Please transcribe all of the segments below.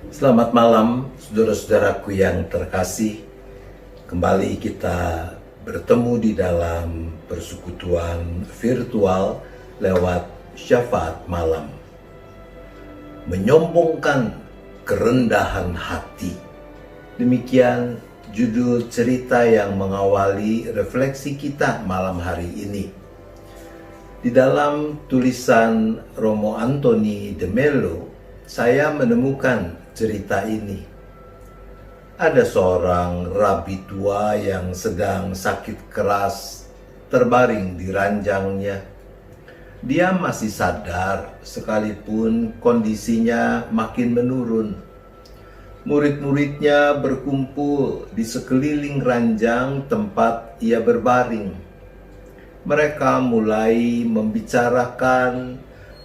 Selamat malam, saudara-saudaraku yang terkasih. Kembali kita bertemu di dalam persekutuan virtual lewat syafaat malam. Menyombongkan kerendahan hati. Demikian judul cerita yang mengawali refleksi kita malam hari ini. Di dalam tulisan Romo Anthony de Mello, saya menemukan cerita ini. Ada seorang rabi tua yang sedang sakit keras terbaring di ranjangnya. Dia masih sadar sekalipun kondisinya makin menurun. Murid-muridnya berkumpul di sekeliling ranjang tempat ia berbaring. Mereka mulai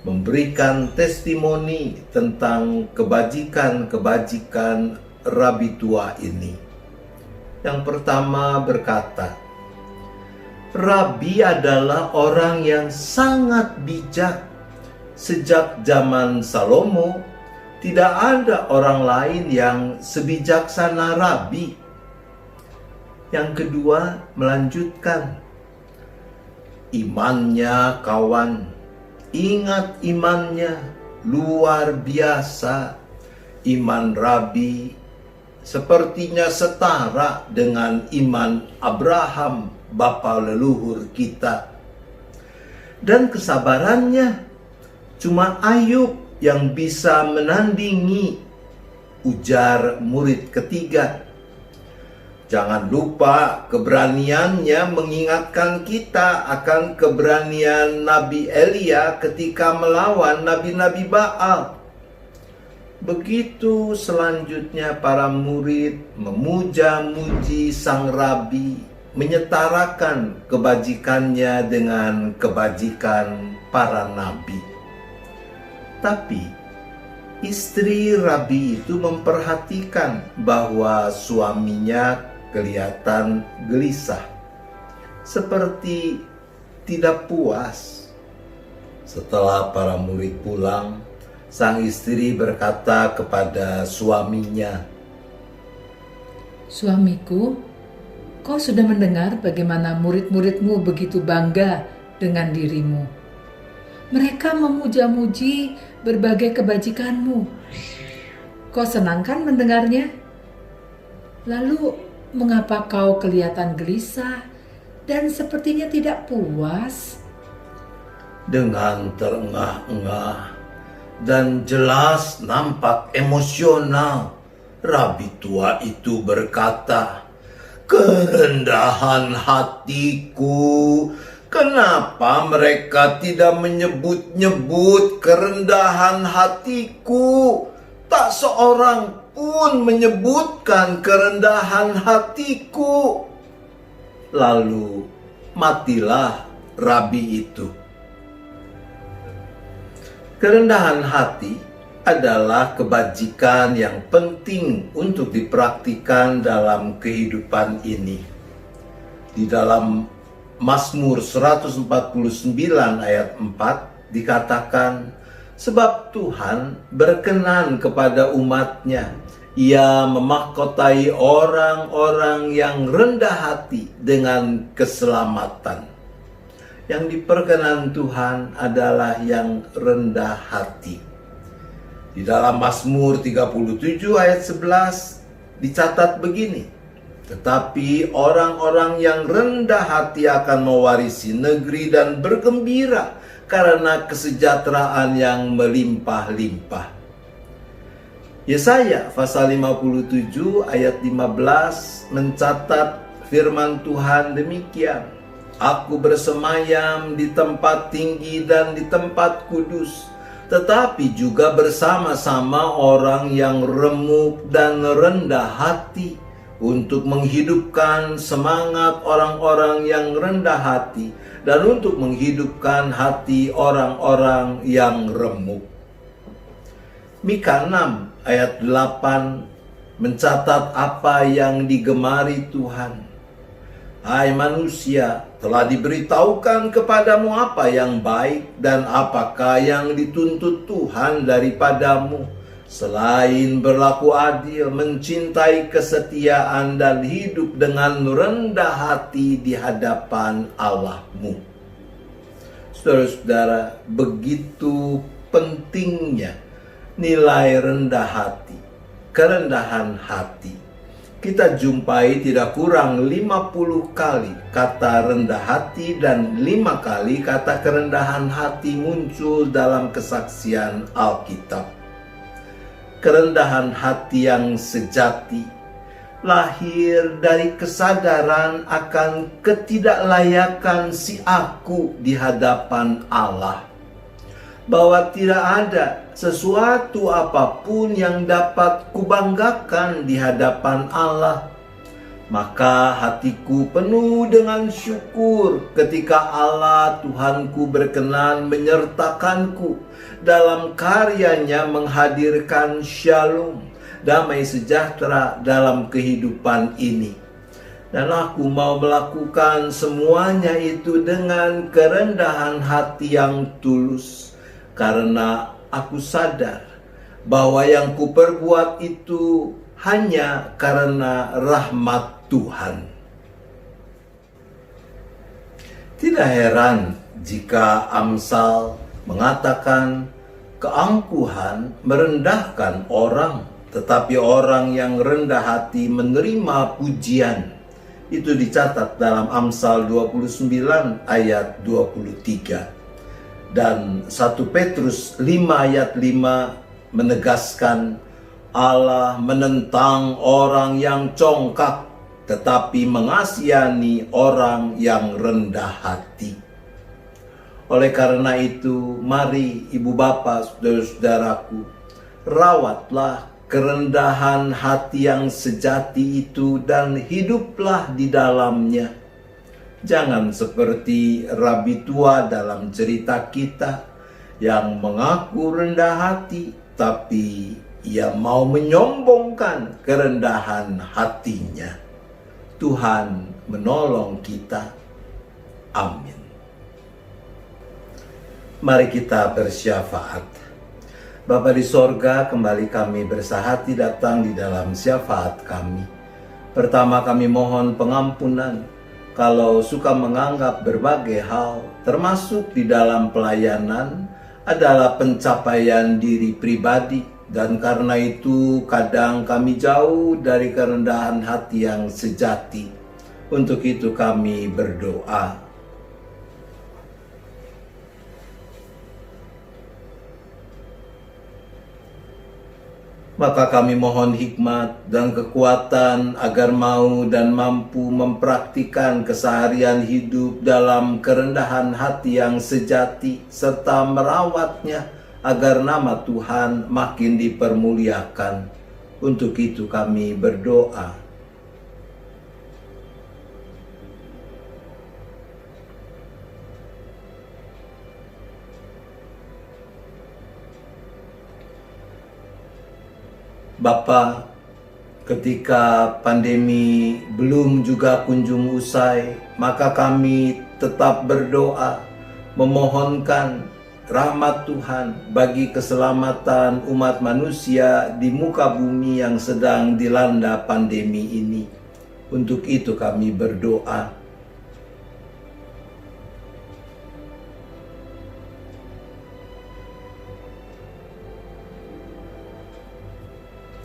memberikan testimoni tentang kebajikan-kebajikan rabi tua ini. Yang pertama berkata, Rabi adalah orang yang sangat bijak. Sejak zaman Salomo, tidak ada orang lain yang sebijaksana Rabi. Yang kedua melanjutkan, imannya kawan, ingat imannya luar biasa. Iman Rabi sepertinya setara dengan iman Abraham, bapa leluhur kita. Dan kesabarannya cuma Ayub yang bisa menandingi, ujar murid ketiga. Jangan lupa keberaniannya mengingatkan kita akan keberanian Nabi Elia ketika melawan nabi-nabi Baal. Begitu selanjutnya para murid memuja-muji sang rabi, menyetarakan kebajikannya dengan kebajikan para nabi. Tapi istri rabi itu memperhatikan bahwa suaminya kelihatan gelisah, seperti tidak puas. Setelah para murid pulang, sang istri berkata kepada suaminya, "Suamiku, kau sudah mendengar bagaimana murid-muridmu begitu bangga dengan dirimu. Mereka memuja-muji berbagai kebajikanmu. Kau senang kan mendengarnya? Lalu, mengapa kau kelihatan gelisah dan sepertinya tidak puas?" Dengan terengah-engah dan jelas nampak emosional, rabi tua itu berkata, "Kerendahan hatiku, kenapa mereka tidak menyebut-nyebut kerendahan hatiku? Tak seorang pun menyebutkan kerendahan hatiku." Lalu matilah rabi itu. Kerendahan hati adalah kebajikan yang penting untuk dipraktikkan dalam kehidupan ini. Di dalam Mazmur 149 ayat 4 dikatakan, sebab Tuhan berkenan kepada umat-Nya. Ia memahkotai orang-orang yang rendah hati dengan keselamatan. Yang diperkenan Tuhan adalah yang rendah hati. Di dalam Mazmur 37 ayat 11 dicatat begini, tetapi orang-orang yang rendah hati akan mewarisi negeri dan bergembira karena kesejahteraan yang melimpah-limpah. Yesaya pasal 57 ayat 15 mencatat firman Tuhan demikian, Aku bersemayam di tempat tinggi dan di tempat kudus, tetapi juga bersama-sama orang yang remuk dan rendah hati, untuk menghidupkan semangat orang-orang yang rendah hati dan untuk menghidupkan hati orang-orang yang remuk. Mika 6 ayat 8 mencatat apa yang digemari Tuhan. Hai manusia, telah diberitahukan kepadamu apa yang baik dan apakah yang dituntut Tuhan daripadamu, Selain berlaku adil, mencintai kesetiaan, dan hidup dengan rendah hati di hadapan Allahmu. Saudara-saudara, begitu pentingnya nilai rendah hati, kerendahan hati. Kita jumpai tidak kurang 50 kali kata rendah hati, dan 5 kali kata kerendahan hati muncul dalam kesaksian Alkitab. Kerendahan hati yang sejati lahir dari kesadaran akan ketidaklayakan si aku di hadapan Allah, bahwa tidak ada sesuatu apapun yang dapat kubanggakan di hadapan Allah. Maka hatiku penuh dengan syukur ketika Allah Tuhanku berkenan menyertakanku dalam karyanya menghadirkan shalom, damai sejahtera dalam kehidupan ini. Dan aku mau melakukan semuanya itu dengan kerendahan hati yang tulus, karena aku sadar bahwa yang kuperbuat itu hanya karena rahmat Tuhan. Tidak heran jika Amsal mengatakan keangkuhan merendahkan orang, tetapi orang yang rendah hati menerima pujian. Itu dicatat dalam Amsal 29 ayat 23. Dan 1 Petrus 5 ayat 5 menegaskan, Allah menentang orang yang congkak, tetapi mengasihani orang yang rendah hati. Oleh karena itu, mari ibu bapak, saudara-saudaraku, rawatlah kerendahan hati yang sejati itu dan hiduplah di dalamnya. Jangan seperti rabi tua dalam cerita kita yang mengaku rendah hati, tapi ia mau menyombongkan kerendahan hatinya. Tuhan menolong kita. Amin. Mari kita bersyafaat. Bapa di sorga, kembali kami bersahati datang di dalam syafaat kami. Pertama, kami mohon pengampunan kalau suka menganggap berbagai hal, termasuk di dalam pelayanan, adalah pencapaian diri pribadi. Dan karena itu kadang kami jauh dari kerendahan hati yang sejati. Untuk itu kami berdoa. Maka kami mohon hikmat dan kekuatan agar mau dan mampu mempraktikkan keseharian hidup dalam kerendahan hati yang sejati, serta merawatnya agar nama Tuhan makin dipermuliakan. Untuk itu kami berdoa. Bapa, ketika pandemi belum juga kunjung usai, maka kami tetap berdoa, memohonkan rahmat Tuhan bagi keselamatan umat manusia di muka bumi yang sedang dilanda pandemi ini. Untuk itu kami berdoa.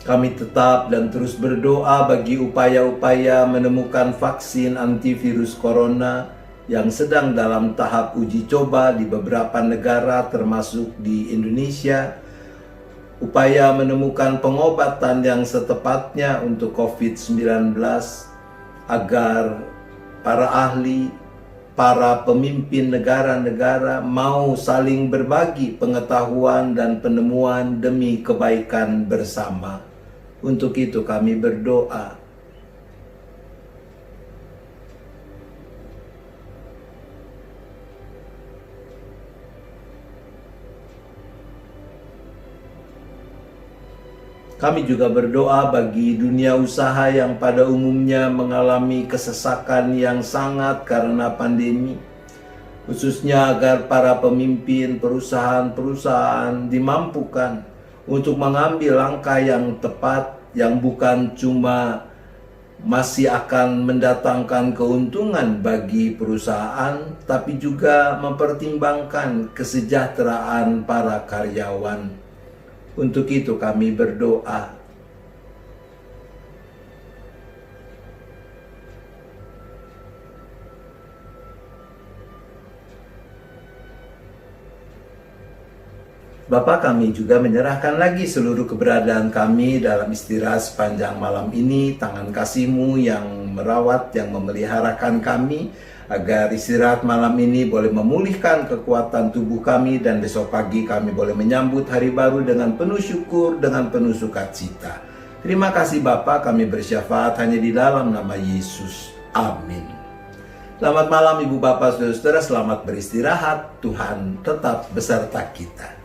Kami tetap dan terus berdoa bagi upaya-upaya menemukan vaksin antivirus corona yang sedang dalam tahap uji coba di beberapa negara termasuk di Indonesia. Upaya menemukan pengobatan yang setepatnya untuk COVID-19 agar para ahli, para pemimpin negara-negara mau saling berbagi pengetahuan dan penemuan demi kebaikan bersama. Untuk itu kami berdoa. Kami juga berdoa bagi dunia usaha yang pada umumnya mengalami kesesakan yang sangat karena pandemi. Khususnya agar para pemimpin perusahaan-perusahaan dimampukan untuk mengambil langkah yang tepat, yang bukan cuma masih akan mendatangkan keuntungan bagi perusahaan, tapi juga mempertimbangkan kesejahteraan para karyawan. Untuk itu kami berdoa. Bapa, kami juga menyerahkan lagi seluruh keberadaan kami dalam istirahat sepanjang malam ini. Tangan kasih-Mu yang merawat, yang memeliharakan kami, agar istirahat malam ini boleh memulihkan kekuatan tubuh kami, dan besok pagi kami boleh menyambut hari baru dengan penuh syukur, dengan penuh sukacita. Terima kasih Bapa, kami bersyafaat hanya di dalam nama Yesus. Amin. Selamat malam Ibu Bapak Saudara-saudara, selamat beristirahat. Tuhan tetap beserta kita.